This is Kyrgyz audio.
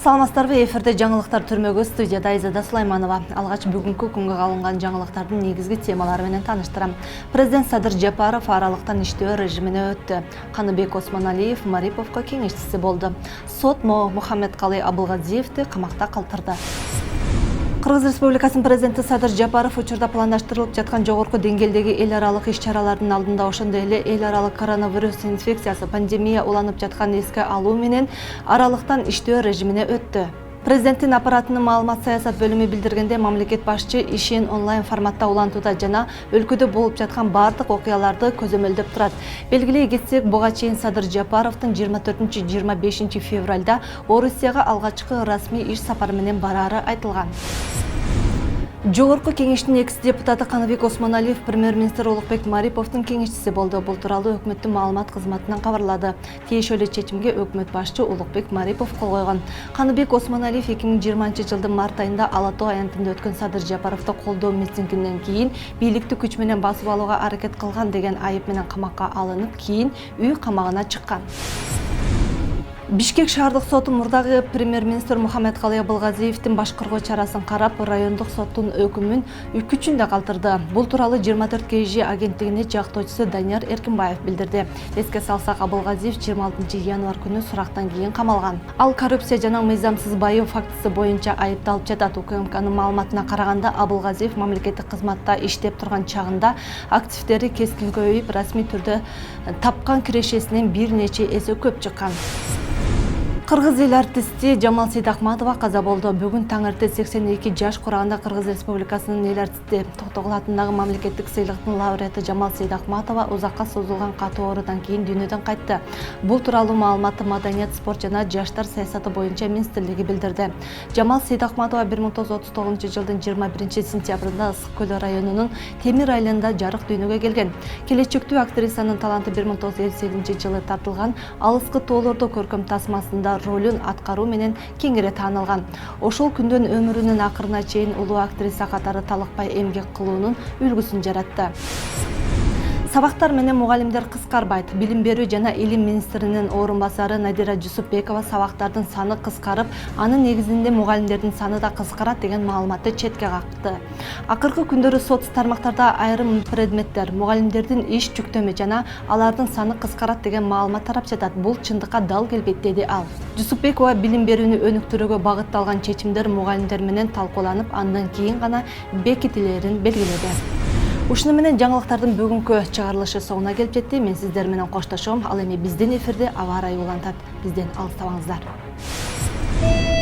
Саламатсыздарбы, эфирде жаңылыктар түрмөгү, студияда Айзада Сулайманова. Алгач бүгүнкү күнгө алынган жаңылыктардын негизги темалары менен тааныштырам. Президент Садыр Жапаров аралыктан иштөө режимине өттү. Каныбек Осмоналиев Мариповго кеңешчиси болду. Сот Мухаммедкалый Абылгазиевди камакта калтырды. Кыргыз Республикасынын президенти Садыр Жапаров учурда пландаштырылып жаткан жогорку деңгээлдеги эл аралык иш-чаралардын алдында, ошондой эле эл аралык коронавирус инфекциясы, пандемия уланып жатканын эске алуу менен аралыктан иштөө режимине өттү. Президенттин аппаратынын маалымат саясат бөлүмү билдиргенде, мамлекет башчы ишин онлайн-форматта улантууда жана өлкөдө болуп жаткан бардык окуяларды көзөмөлдөп турат. Белгилей кетсек, буга чейин Садыр Жапаровдун 24-25 февралда Орусияга алгачкы расмий иш сапары менен бараары айтылган. Жогорку Кеңештин экс-депутаты Каныбек Осмоналиев премьер-министр Улукбек Мариповдун кеңешчиси болду. Бул тууралуу өкмөттүн маалымат кызматынан кабарлады. Тиешелүү чечимге өкмөт башчы Улукбек Марипов кол койгон. Каныбек Осмоналиев 2020-жылдын март айында Ала-Тоо аянтында өткөн Садыр Жапаровду колдоо митингинен кийин бийликти күч менен басып алууга аракет кылган деген айып менен камакка алынып, кийин үй камагына чыккан. Бишкек шаардык соту мурдагы премьер-министр Мухаммедкалый Абылгазиевдин башкаруу чарасын карап, райондук соттун өкүмүн күчүндө калтырды. Бул тууралуу 24 КЖ агенттигине жактоочусу Данияр Эркинбаев билдирди. Эске салсак, Абылгазиев 26 январь күнү сурактан кийин камалган. Ал коррупция жана мыйзамсыз байоо фактысы боюнча айыпталып жатат. УКМКнын маалыматына караганда, Абылгазиев мамлекеттик кызматта иштеп турган чагында активдери кескин көбөйүп, расмий түрдө тапкан кирешесинен бир нече эсе көп чыккан. Кыргыз эл артисти Жамал Сейдахматова каза болду. Бүгүн таң эрте 82 жаш кураганда Кыргыз Республикасынын эл артисти Токтогул атындагы мамлекеттик сыйлыктын лауреаты Жамал Сейдахматова узакка созулган катуу оорудан кийин дүйнөдөн кайтты. Бул тууралуу маалыматты Маданият, спорт жана жаштар саясаты боюнча министрлиги билдирди. Жамал Сейдахматова 1939-жылдын 21 сентябрында Ысык Көл районунун Темир айылында жарык дүйнөгө келген. Келечектүү актрисанын таланты 1958-жылы тартылган Алыскы тоолордо көркөм тасмасында ролун аткаруу менен кеңири таанылган. Ошол күндөн өмүрүнүн акырына чейин улуу актриса катары талыкпай эмгек кылуунун үлгүсүн жаратты. Сабактар менен мугалимдер кыскарбайт. Билим берүү жана илим министринин орун басары Надира Жусупбекова сабактардын саны кыскарып, анын негизинде мугалимдердин саны да кыскарат деген маалыматты четке какты. Акыркы күндөрү сот тармактарда айрым предметтер, мугалимдердин иш жүктөмү жана алардын саны кыскарат деген маалымат тарап жатат. Бул чындыкка дал келбейт, деди ал. Жусупбекова билим берүүнү өнүктүрүүгө багытталган чечимдер мугалимдер менен талкууланып, андан кийин гана бекитилерин белгиледи. Ушуну менен жаңылыктардын бүгүнкү чыгарылышы соңуна келип жетти. Мен сиздер менен коштошом. Ал эми биздин эфирде аба ырайы улантат. Бизден алыстабаңыздар.